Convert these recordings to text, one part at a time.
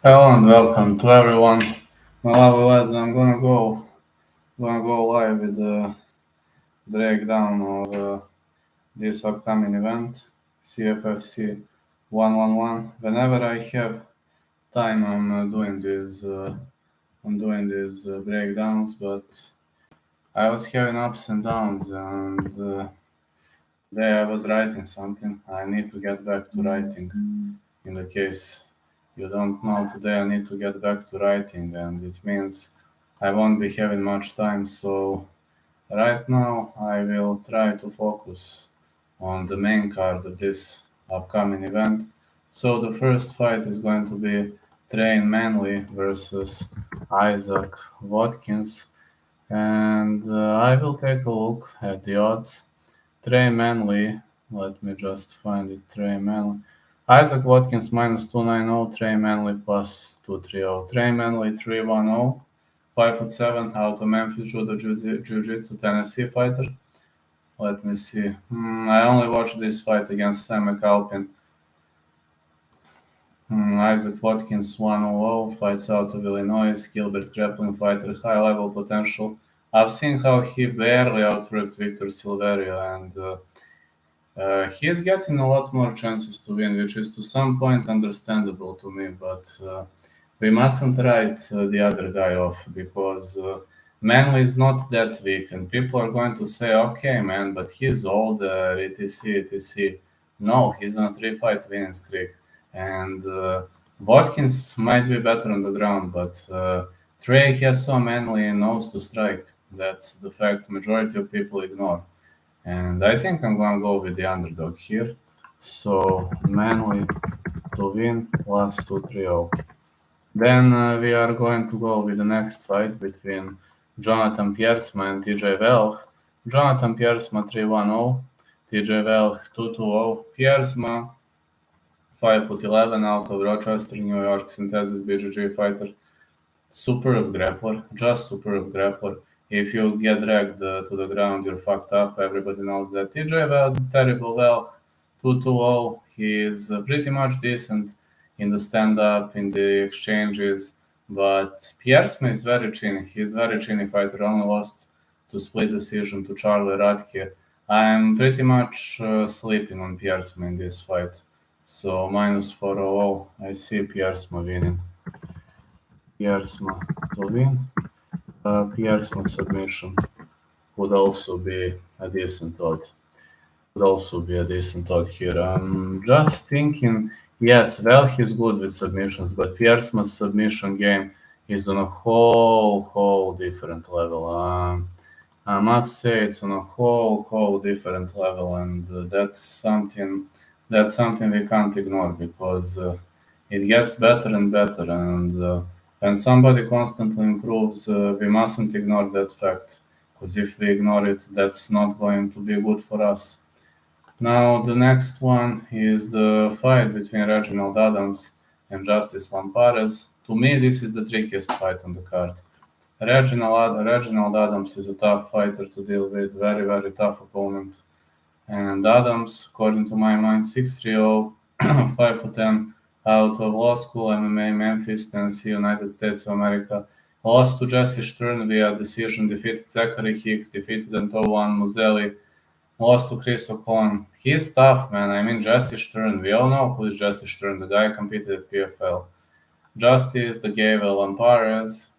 Hello and welcome to everyone. My lovely lads, I'm gonna go live with the breakdown of this upcoming event, CFFC 111. Whenever I have time, I'm doing these breakdowns, but I was having ups and downs, and today I was writing something. I need to get back to writing. In the case you don't know, today I need to get back to writing, and it means I won't be having much time. So right now I will try to focus on the main card of this upcoming event. So the first fight is going to be Train Manley versus Isaac Watkins, and I will take a look at the odds. Trey Manley, let me just find it. Trey Manley. Isaac Watkins minus 290, Trey Manley plus 230. Trey Manley 310, 5'7", out of Memphis Judo Jiu-Jitsu Tennessee fighter. Let me see. I only watched this fight against Sam McAlpin. Isaac Watkins 100, fights out of Illinois, Gilbert grappling fighter, high level potential. I've seen how he barely outworked Victor Silverio, and he's getting a lot more chances to win, which is to some point understandable to me, but we mustn't write the other guy off because Manley is not that weak, and people are going to say, okay, man, but he's older, etc., etc. No, he's on a 3-fight winning streak, and Watkins might be better on the ground, but Trey has so Manley nose to strike. That's the fact majority of people ignore. And I think I'm going to go with the underdog here. So Manly to win plus 230. Then we are going to go with the next fight between Jonathan Piersma and TJ Welch. Jonathan Piersma 310, TJ Welch 220. Piersma 5'11" out of Rochester, New York, synthesis BJJ fighter. Superb grappler, just superb grappler. If you get dragged to the ground, you're fucked up. Everybody knows that. TJ Well, terrible well, 2-2-0. He is pretty much decent in the stand-up, in the exchanges, but Piersma is very chinny. He's very chinny fighter. Only lost to split decision to Charlie Radke. I'm pretty much sleeping on Piersma in this fight. So minus 400, I see Piersma winning. Piersma to win. Piersma submission would also be a decent odd. Here. I'm just thinking, yes, well, he's good with submissions, but Piersma's submission game is on a whole different level. I must say it's on a whole different level, and that's something we can't ignore because it gets better and better, and when somebody constantly improves, we mustn't ignore that fact, because if we ignore it, that's not going to be good for us. Now, the next one is the fight between Reginald Adams and Justice Lamparis. To me, this is the trickiest fight on the card. Reginald Adams is a tough fighter to deal with, very tough opponent. And Adams, according to my mind, 6'3", 5'10", out of law school, MMA, Memphis, Tennessee, United States of America. Lost to Jesse Stern via decision, defeated Zachary Hicks, defeated Antoine Muzelli, lost to Chris O'Connor. He's tough, man. I mean, Jesse Stern. We all know who is Jesse Stern. The guy competed at PFL. Justice, the Gavel Lamparis,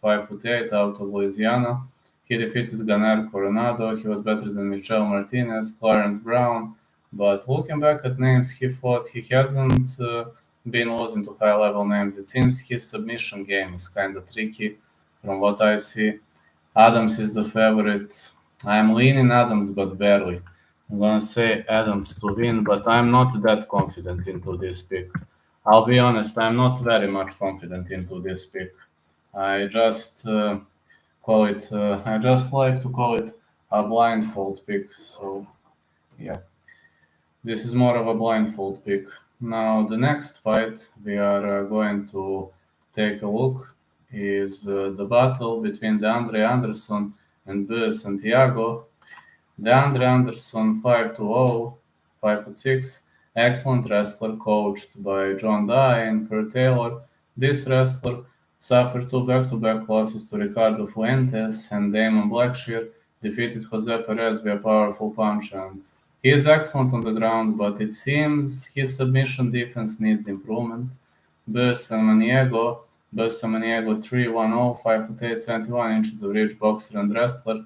5'8", out of Louisiana. He defeated Ganer Coronado. He was better than Michelle Martinez, Clarence Brown. But looking back at names he fought, he hasn't been losing to high-level names. It seems his submission game is kind of tricky from what I see. Adams is the favorite. I'm leaning Adams, but barely. I'm going to say Adams to win, but I'm not that confident into this pick. I'll be honest, I'm not very much confident into this pick. I just I just like to call it a blindfold pick. So, yeah, this is more of a blindfold pick. Now, the next fight we are going to take a look is the battle between DeAndre Anderson and Bill Santiago. DeAndre Anderson, 5'0", 5'6", excellent wrestler, coached by John Dye and Kurt Taylor. This wrestler suffered 2 back-to-back losses to Ricardo Fuentes, and Damon Blackshear defeated Jose Perez via powerful punch. And he is excellent on the ground, but it seems his submission defense needs improvement. Samaniego 3-1-0, 5'8", 71 inches of reach boxer and wrestler.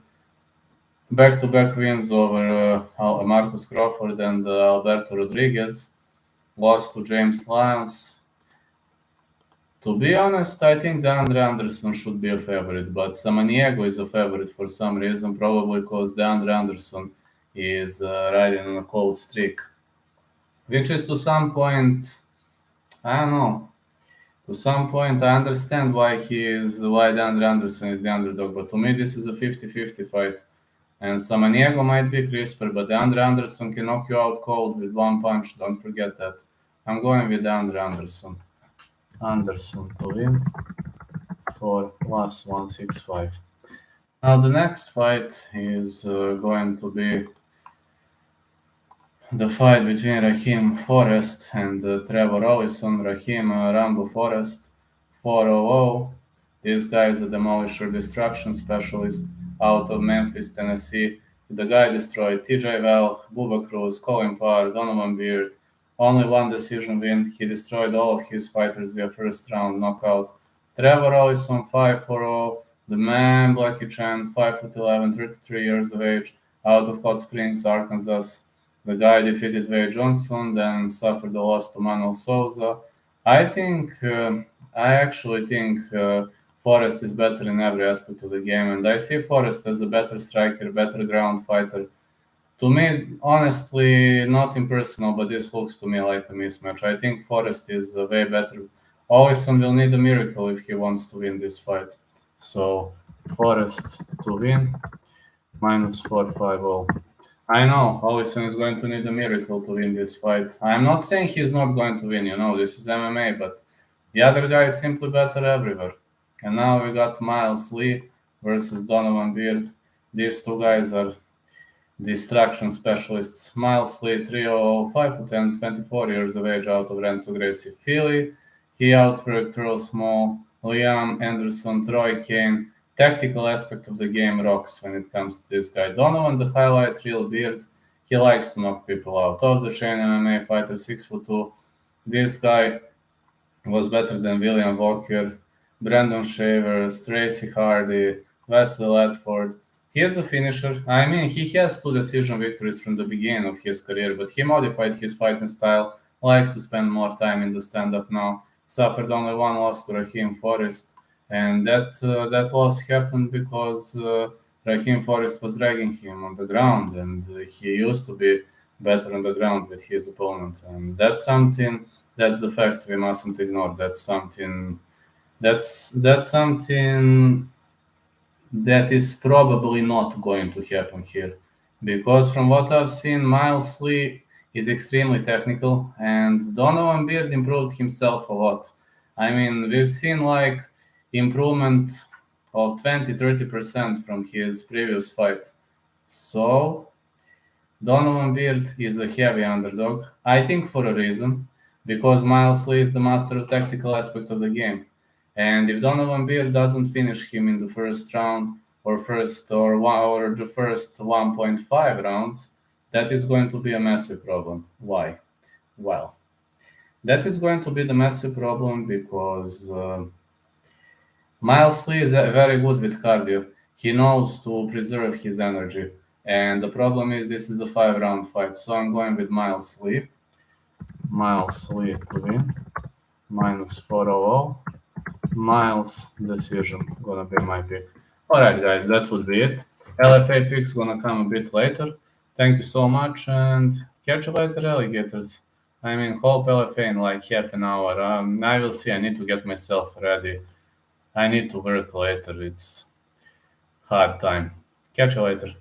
Back-to-back wins over Marcus Crawford and Alberto Rodriguez. Lost to James Lyons. To be honest, I think DeAndre Anderson should be a favorite, but Samaniego is a favorite for some reason, probably because DeAndre Anderson is riding on a cold streak, which is to some point, I don't know. To some point, I understand why DeAndre Anderson is the underdog, but to me, this is a 50-50 fight. And Samaniego might be crisper, but DeAndre Anderson can knock you out cold with one punch. Don't forget that. I'm going with DeAndre Anderson. Anderson to win for plus 165. Now the next fight is going to be the fight between Raheem Forrest and Trevor Allison. Raheem Rambo Forrest 4-0. This guy is a demolisher destruction specialist out of Memphis, Tennessee. The guy destroyed TJ Welch, Bubba Cruz, Colin Parr, Donovan Beard. Only one decision win. He destroyed all of his fighters via first round knockout. Trevor Allison 5-4-0. The man, Blackie Chan, 5'11", 33 years of age, out of Hot Springs, Arkansas. The guy defeated Wade Johnson, then suffered a loss to Manuel Souza. I actually think Forrest is better in every aspect of the game, and I see Forrest as a better striker, better ground fighter. To me, honestly, nothing personal, but this looks to me like a mismatch. I think Forrest is way better. Allison will need a miracle if he wants to win this fight. So, Forrest to win, minus 450. I know, Allison is going to need a miracle to win this fight. I'm not saying he's not going to win, this is MMA, but the other guy is simply better everywhere. And now we got Miles Lee versus Donovan Beard. These two guys are destruction specialists. Miles Lee, 300, 5'10", 24 years of age, out of Renzo Gracie, Philly. He outworked Earl Small, Liam Anderson, Troy Kane. Tactical aspect of the game rocks when it comes to this guy. Donovan, the highlight reel Beard. He likes to knock people out. Of the Shane MMA fighter, 6'2". This guy was better than William Walker, Brandon Shaver, Tracy Hardy, Wesley Ledford. He is a finisher. I mean, he has 2 decision victories from the beginning of his career, but he modified his fighting style, likes to spend more time in the stand-up now. Suffered only 1 loss to Raheem Forrest, and that loss happened because Raheem Forrest was dragging him on the ground, and he used to be better on the ground with his opponent, and that's the fact we mustn't ignore. That's something that is probably not going to happen here, because from what I've seen, Miles Lee is extremely technical, and Donovan Beard improved himself a lot. I mean, we've seen improvement of 20-30% from his previous fight. So Donovan Beard is a heavy underdog, I think for a reason, because Miles Lee is the master of tactical aspect of the game. And if Donovan Beard doesn't finish him in the first round or the first 1.5 rounds, that is going to be a massive problem. Why? Well, that is going to be the massive problem because Miles Lee is very good with cardio. He knows to preserve his energy. And the problem is this is a 5-round fight. So I'm going with Miles Lee. Miles Lee to win. Minus 400. Miles decision gonna be my pick. Alright guys, that would be it. LFA picks gonna come a bit later. Thank you so much and catch you later, alligators. I mean, hope LFA in half an hour. I will see. I need to get myself ready. I need to work later. It's hard time. Catch you later.